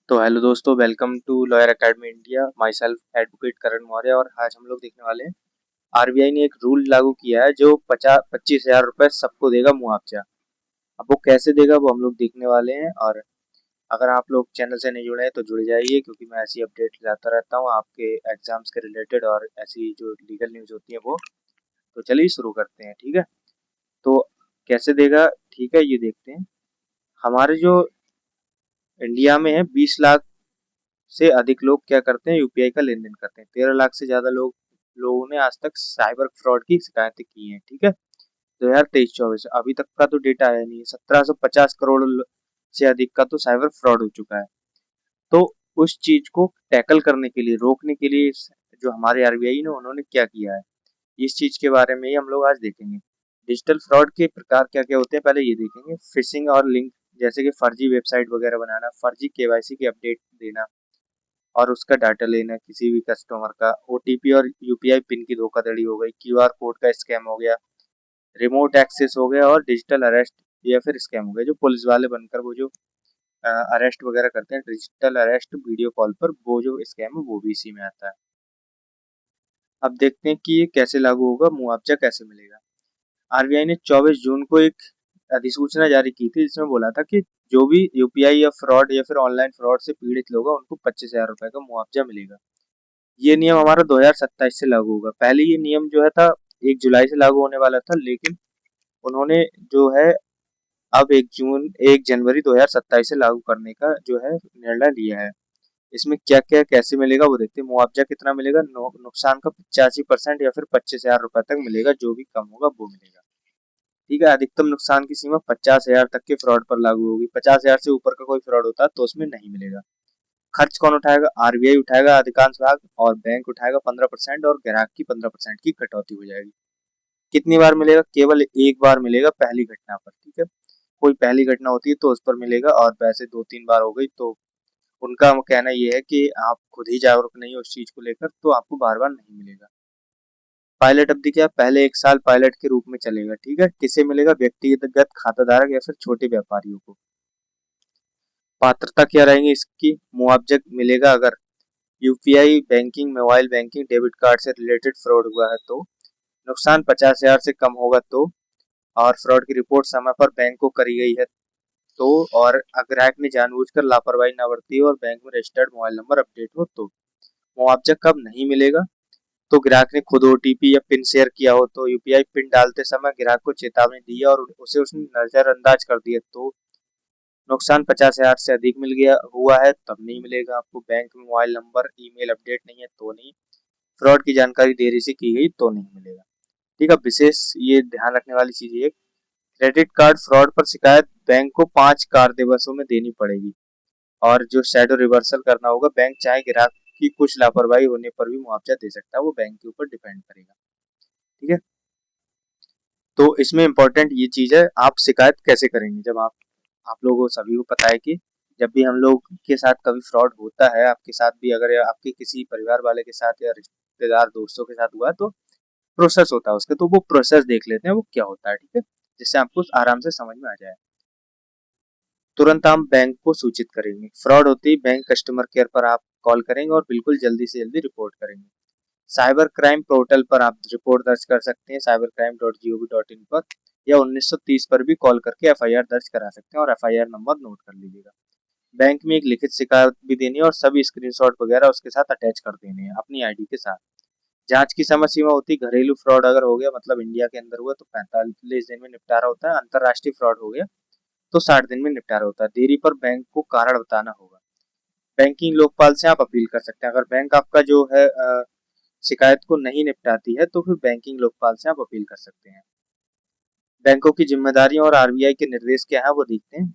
तो हेलो दोस्तों, welcome to lawyer academy India. Myself advocate Karan Maurya. और आज हम लोग देखने वाले हैं, आरबीआई ने एक रूल लागू किया है जो 25,000 रुपए सबको देगा मुआवजा। अब वो कैसे देगा वो हम लोग देखने वाले हैं। और अगर आप लोग चैनल से नहीं जुड़े हैं तो जुड़ जाइए, क्योंकि मैं ऐसी अपडेट लाता रहता हूँ आपके एग्जाम्स के रिलेटेड और ऐसी जो लीगल न्यूज़ होती है वो। तो चलिए शुरू करते हैं, ठीक है। तो कैसे देगा, ठीक है, ये देखते हैं। हमारे जो इंडिया में है 20 लाख से अधिक लोग क्या करते हैं, यूपीआई का लेन देन करते हैं। 13 लाख से ज्यादा लोगों ने आज तक साइबर फ्रॉड की शिकायतें की हैं, ठीक है। 2023-24 अभी तक का तो डेटा आया नहीं है। 1750 करोड़ से अधिक का तो साइबर फ्रॉड हो चुका है। तो उस चीज को टैकल करने के लिए, रोकने के लिए जो हमारे आरबीआई ने उन्होंने क्या किया है, इस चीज के बारे में ही हम लोग आज देखेंगे। डिजिटल फ्रॉड के प्रकार क्या क्या होते हैं पहले ये देखेंगे। फिशिंग और लिंक, जैसे कि फर्जी वेबसाइट वगैरह बनाना, फर्जी केवाईसी की अपडेट देना और उसका डाटा लेना किसी भी कस्टमर का, ओटीपी और यूपीआई पिन की धोखाधड़ी हो गई, क्यूआर कोड का स्कैम हो गया, रिमोट एक्सेस हो गया और डिजिटल अरेस्ट या फिर स्कैम हो गया। जो पुलिस वाले बनकर वो जो अरेस्ट वगैरह करते हैं, डिजिटल अरेस्ट वीडियो कॉल पर, वो जो स्कैम है वो भी इसी में आता है। अब देखते हैं कि ये कैसे लागू होगा, मुआवजा कैसे मिलेगा। आरबीआई ने 24 जून को एक अधिसूचना जारी की थी जिसमें बोला था कि जो भी यूपीआई या फ्रॉड या फिर ऑनलाइन फ्रॉड से पीड़ित लोग हैं उनको 25,000 रुपए का मुआवजा मिलेगा। ये नियम हमारा 2027 से लागू होगा। पहले ये नियम जो है था 1 जुलाई से लागू होने वाला था, लेकिन उन्होंने जो है अब 1 जनवरी 2027 से लागू करने का जो है निर्णय लिया है। इसमें क्या क्या कैसे मिलेगा वो देखते हैं। मुआवजा कितना मिलेगा, नुकसान का 85% या फिर 25,000 रुपए तक मिलेगा। जो भी कम होगा वो मिलेगा, ठीक है। अधिकतम नुकसान की सीमा 50,000 तक के फ्रॉड पर लागू होगी। 50,000 से ऊपर का कोई फ्रॉड होता है तो उसमें नहीं मिलेगा। खर्च कौन उठाएगा, आरबीआई उठाएगा अधिकांश भाग, और बैंक उठाएगा 15% और ग्राहक की 15% की कटौती हो जाएगी। कितनी बार मिलेगा, केवल एक बार मिलेगा पहली घटना पर, ठीक है। कोई पहली घटना होती है तो उस पर मिलेगा, और वैसे 2-3 बार हो गई तो उनका कहना ये है कि आप खुद ही जागरूक नहीं हो उस चीज को लेकर, तो आपको बार बार नहीं मिलेगा। पायलट अवधि क्या, पहले 1 साल पायलट के रूप में चलेगा, ठीक है। किसे मिलेगा, व्यक्तिगत खाताधारक या फिर छोटे व्यापारियों को। पात्रता क्या रहेंगी इसकी, मुआवजा मिलेगा अगर UPI banking, mobile banking, debit card से रिलेटेड फ्रॉड हुआ है तो, नुकसान 50,000 से कम होगा तो, और फ्रॉड की रिपोर्ट समय पर बैंक को करी गई है तो, और ग्राहक ने जानबूझकर लापरवाही न बरती हो और बैंक में रजिस्टर्ड मोबाइल नंबर अपडेट हो तो। मुआवजा कब नहीं मिलेगा, तो ग्राहक ने खुद ओटीपी या पिन शेयर किया हो तो, यूपीआई पिन डालते समय ग्राहक को चेतावनी दी है और उसे उसने नजरअंदाज कर दिया तो, नुकसान 50,000 से अधिक मिल गया हुआ है तब नहीं मिलेगा आपको, बैंक में मोबाइल नंबर ईमेल अपडेट नहीं है तो नहीं, फ्रॉड की जानकारी देरी से की गई तो नहीं मिलेगा, ठीक है। विशेष ये ध्यान रखने वाली चीज ये, क्रेडिट कार्ड फ्रॉड पर शिकायत बैंक को 5 कार्य दिवसों में देनी पड़ेगी, और जो शैडो रिवर्सल करना होगा, बैंक चाहे ग्राहक की कुछ लापरवाही होने पर भी मुआवजा दे सकता है, वो बैंक के ऊपर डिपेंड करेगा, ठीक है। तो इसमें इम्पोर्टेंट ये चीज है, आप शिकायत कैसे करेंगे। जब आप लोगों को सभी को पता है कि जब भी हम लोग के साथ कभी फ्रॉड होता है, आपके साथ भी अगर, या आपके किसी परिवार वाले के साथ या रिश्तेदार दोस्तों के साथ हुआ तो प्रोसेस होता है उसके, तो वो प्रोसेस देख लेते हैं वो क्या होता है, ठीक है, जिससे आपको आराम से समझ में आ जाए। तुरंत हम बैंक को सूचित करेंगे, फ्रॉड होते ही बैंक कस्टमर केयर पर आप कॉल करेंगे और बिल्कुल जल्दी से जल्दी रिपोर्ट करेंगे। साइबर क्राइम पोर्टल पर आप रिपोर्ट दर्ज कर सकते हैं, cybercrime.gov.in पर, या 1930 पर भी कॉल करके एफआईआर दर्ज करा सकते हैं, और एफआईआर नंबर नोट कर लीजिएगा। बैंक में एक लिखित शिकायत भी देनी है और सभी स्क्रीनशॉट वगैरह उसके साथ अटैच कर देने हैं अपनी आईडी के साथ। जांच की समय सीमा होती है, घरेलू फ्रॉड अगर हो गया, मतलब इंडिया के अंदर हुआ, तो 45 दिन में निपटारा होता है। अंतरराष्ट्रीय फ्रॉड हो गया तो 60 दिन में निपटारा होता है। देरी पर बैंक को कारण बताना होगा। बैंकिंग लोकपाल से आप अपील कर सकते हैं। अगर बैंक आपका जो है शिकायत को नहीं निपटाती है तो फिर बैंकिंग लोकपाल से आप अपील कर सकते हैं। बैंकों की जिम्मेदारियां और आरबीआई के निर्देश क्या है वो देखते हैं।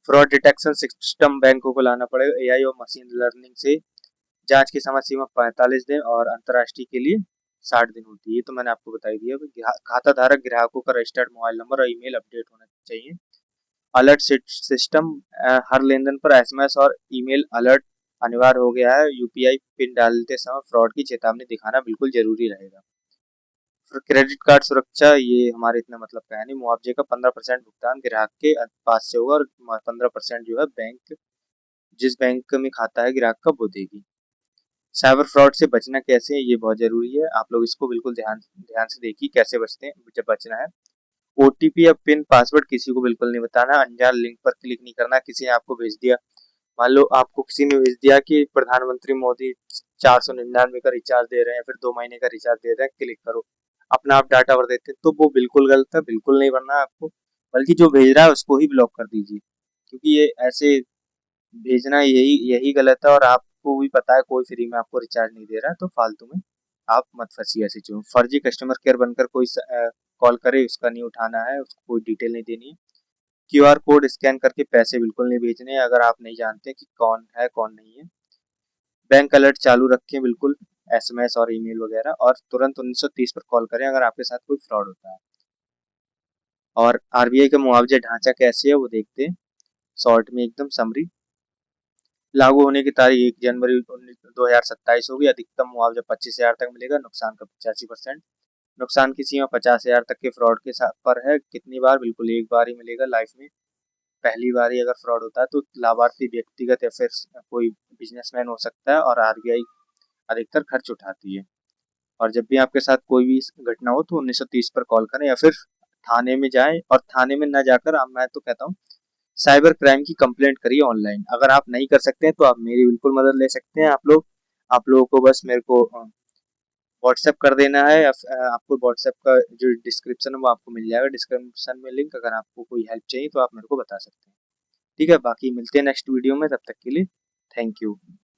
फ्रॉड डिटेक्शन सिस्टम बैंकों को लाना पड़ेगा, एआई और मशीन लर्निंग से। जांच की समय सीमा 45 दिन और अंतर्राष्ट्रीय के लिए 60 दिन होती है। ये तो मैंने आपको बताई दिया। खाता धारक ग्राहकों का रजिस्टर्ड मोबाइल नंबर और ईमेल अपडेट होना चाहिए। अलर्ट सिस्टम, हर लेन देन पर एसएमएस और ईमेल अलर्ट अनिवार्य हो गया है। यूपीआई पिन डालते समय फ्रॉड की चेतावनी दिखाना बिल्कुल जरूरी रहेगा। फिर क्रेडिट कार्ड सुरक्षा, ये हमारे इतना मतलब का है नहीं। मुआवजे का 15% भुगतान ग्राहक के पास से होगा और 15% जो है बैंक जिस बैंक में खाता है ग्राहक का वो देगी। साइबर फ्रॉड से बचना कैसे है ये बहुत जरूरी है, आप लोग इसको बिल्कुल ध्यान ध्यान से देखिए कैसे बचते हैं, जब बचना है। ओटीपी या पिन पासवर्ड किसी को बिल्कुल नहीं बताना, अनजान लिंक पर क्लिक नहीं करना, किसी ने आपको भेज दिया, मान लो आपको किसी ने भेज दिया कि प्रधानमंत्री मोदी 499 का रिचार्ज दे रहे हैं, फिर 2 महीने का रिचार्ज दे रहे हैं, क्लिक करो, अपना आप डाटा भर देते हैं, तो वो बिल्कुल गलत है, बिल्कुल नहीं भरना है आपको, बल्कि जो भेज रहा है उसको ही ब्लॉक कर दीजिए, क्योंकि ये ऐसे भेजना यही यही गलत है, और आपको भी पता है कोई फ्री में आपको रिचार्ज नहीं दे रहा है, तो फालतू में आप मत फंसिए ऐसी चीजों में। फर्जी कस्टमर केयर बनकर कोई कॉल करे उसका नहीं उठाना है, उसको कोई डिटेल नहीं देनी है। क्यूआर कोड स्कैन करके पैसे बिल्कुल नहीं भेजने हैं अगर आप नहीं जानते कि कौन है कौन नहीं है। बैंक अलर्ट चालू रखें बिल्कुल, एसएमएस और ईमेल वगैरह, और तुरंत 1930 पर कॉल करें अगर आपके साथ कोई फ्रॉड होता है। और आरबीआई का मुआवजा ढांचा कैसे है वो देखते हैं शॉर्ट में एकदम समरी। लागू होने की तारीख 1 जनवरी 2027 होगी। अधिकतम मुआवजा 25,000 तक मिलेगा, नुकसान का 85%। नुकसान की सीमा 50,000 तक के फ्रॉड के साथ पर है। कितनी बार? बिल्कुल एक बार ही मिलेगा लाइफ में। पहली बार ही अगर फ्रॉड होता है तो लाभार्थी व्यक्तिगत या फिर कोई बिजनेसमैन हो सकता है, और आरबीआई अधिकतर खर्च उठाती है। और जब भी आपके साथ कोई भी घटना हो तो 1930 पर कॉल करें, या फिर थाने में जाएं, और थाने में न जाकर आप, मैं तो कहता हूँ साइबर क्राइम की कंप्लेंट करिए ऑनलाइन। अगर आप नहीं कर सकते हैं तो आप मेरी बिल्कुल मदद ले सकते हैं। आप लोगों को बस मेरे को व्हाट्सएप कर देना है, या आपको व्हाट्सएप का जो डिस्क्रिप्शन है वो आपको मिल जाएगा, डिस्क्रिप्शन में लिंक। अगर आपको कोई हेल्प चाहिए तो आप मेरे को बता सकते हैं। ठीक है, बाकी मिलते हैं नेक्स्ट वीडियो में, तब तक के लिए थैंक यू।